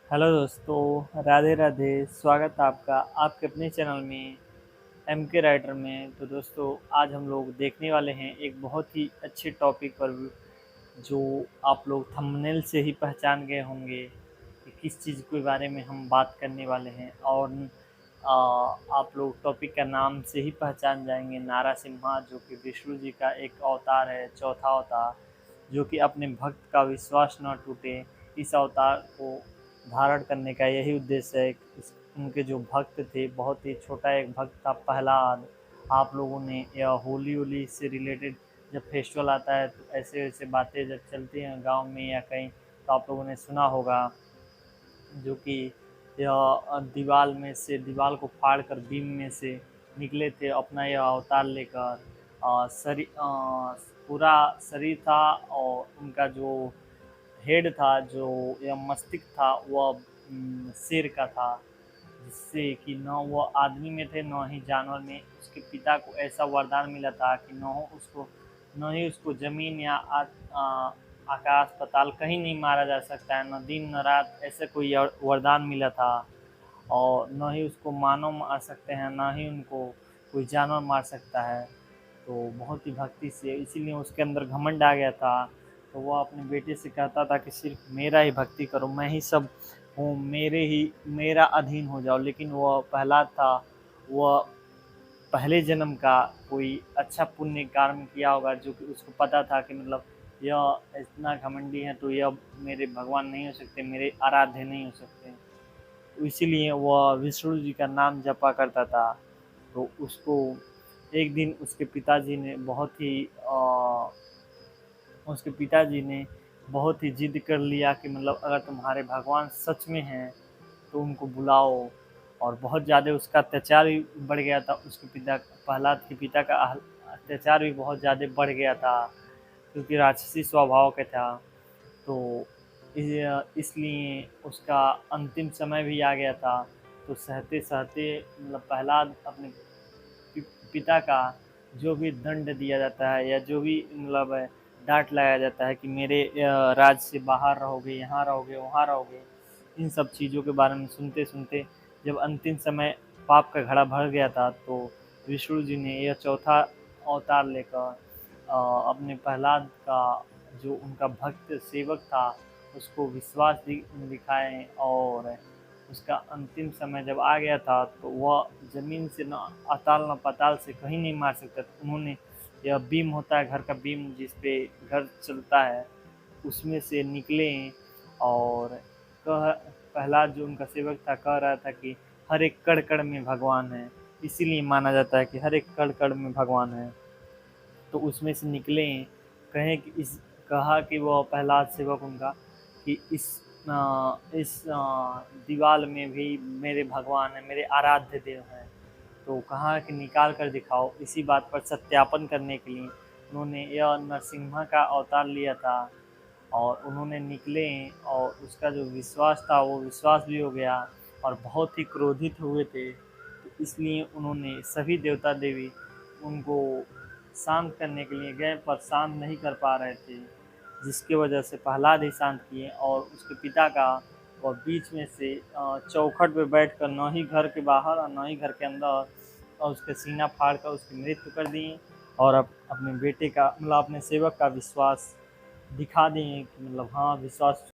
Hello दोस्तों, राधे राधे। स्वागत है आपका आपके अपने चैनल में एम के राइटर में। तो दोस्तों, आज हम लोग देखने वाले हैं एक बहुत ही अच्छे टॉपिक पर, जो आप लोग थंबनेल से ही पहचान गए होंगे कि किस चीज़ के बारे में हम बात करने वाले हैं। और आप लोग टॉपिक का नाम से ही पहचान जाएंगे, नारासिम्हा, जो कि विष्णु जी का एक अवतार है, चौथा अवतार, जो कि अपने भक्त का विश्वास न टूटे, इस अवतार को धारण करने का यही उद्देश्य है। उनके जो भक्त थे, बहुत ही छोटा एक भक्त था प्रहलाद। आप लोगों ने यह होली होली से रिलेटेड जब फेस्टिवल आता है तो ऐसे ऐसे बातें जब चलती हैं गांव में या कहीं, तो आप लोगों ने सुना होगा, जो कि यह दीवाल को फाड़ कर बीम में से निकले थे अपना यह अवतार लेकर। पूरा शरीर था, और उनका जो हेड था, जो या मस्तिष्क था, वह शेर का था, जिससे कि न वो आदमी में थे न ही जानवर में। उसके पिता को ऐसा वरदान मिला था कि न ही उसको जमीन या आकाश पाताल कहीं नहीं मारा जा सकता है, न दिन न रात, ऐसे कोई वरदान मिला था। और न ही उसको मानव मार सकते हैं, न ही उनको कोई जानवर मार सकता है। तो बहुत ही भक्ति से, इसीलिए उसके अंदर घमंड आ गया था। तो वह अपने बेटे से कहता था कि सिर्फ मेरा ही भक्ति करो, मैं ही सब हूँ, मेरा अधीन हो जाओ। लेकिन वह प्रहलाद था, वह पहले जन्म का कोई अच्छा पुण्य कर्म किया होगा, जो कि उसको पता था कि मतलब यह इतना घमंडी है तो यह मेरे भगवान नहीं हो सकते, मेरे आराध्य नहीं हो सकते। तो इसीलिए वह विष्णु जी का नाम जपा करता था। तो उसको एक दिन उसके पिताजी ने बहुत ही जिद कर लिया कि मतलब अगर तुम्हारे भगवान सच में हैं तो उनको बुलाओ। और बहुत ज़्यादा उसका अत्याचार भी बढ़ गया था, उसके पिता प्रहलाद के पिता का अत्याचार भी बहुत ज़्यादा बढ़ गया था, क्योंकि राक्षसी स्वभाव का था। तो इसलिए उसका अंतिम समय भी आ गया था। तो सहते सहते मतलब प्रहलाद अपने पिता का जो भी दंड दिया जाता है, या जो भी मतलब डांट लगाया जाता है कि मेरे राज्य से बाहर रहोगे, यहाँ रहोगे, वहाँ रहोगे, इन सब चीज़ों के बारे में सुनते सुनते जब अंतिम समय पाप का घड़ा भर गया था, तो विष्णु जी ने यह चौथा अवतार लेकर अपने प्रहलाद का, जो उनका भक्त सेवक था, उसको विश्वास दिखाए। और उसका अंतिम समय जब आ गया था, तो वह ज़मीन से न अताल न पाताल से कहीं नहीं मार सकता था। उन्होंने, यह बीम होता है, घर का बीम जिस पे घर चलता है, उसमें से निकले। और कह प्रहलाद जो उनका सेवक था कह रहा था कि हर एक कण कण में भगवान है, इसीलिए माना जाता है कि हर एक कण कण में भगवान है। तो उसमें से निकले, कहें कि कहा कि वो प्रहलाद सेवक उनका कि इस दीवाल में भी मेरे भगवान है, मेरे आराध्य देव हैं। तो कहा कि निकाल कर दिखाओ। इसी बात पर सत्यापन करने के लिए उन्होंने यह नरसिम्हा का अवतार लिया था। और उन्होंने निकले, और उसका जो विश्वास था वो विश्वास भी हो गया, और बहुत ही क्रोधित हुए थे। तो इसलिए उन्होंने सभी देवता देवी उनको शांत करने के लिए गए, पर शांत नहीं कर पा रहे थे, जिसकी वजह से प्रहलाद ही शांत किए। और उसके पिता का वह बीच में से चौखट पे बैठकर, न ही घर के बाहर और न ही घर के अंदर, और उसके सीना फाड़ कर उसकी मृत्यु कर दिए। और अपने बेटे का मतलब अपने सेवक का विश्वास दिखा दें कि मतलब हाँ, विश्वास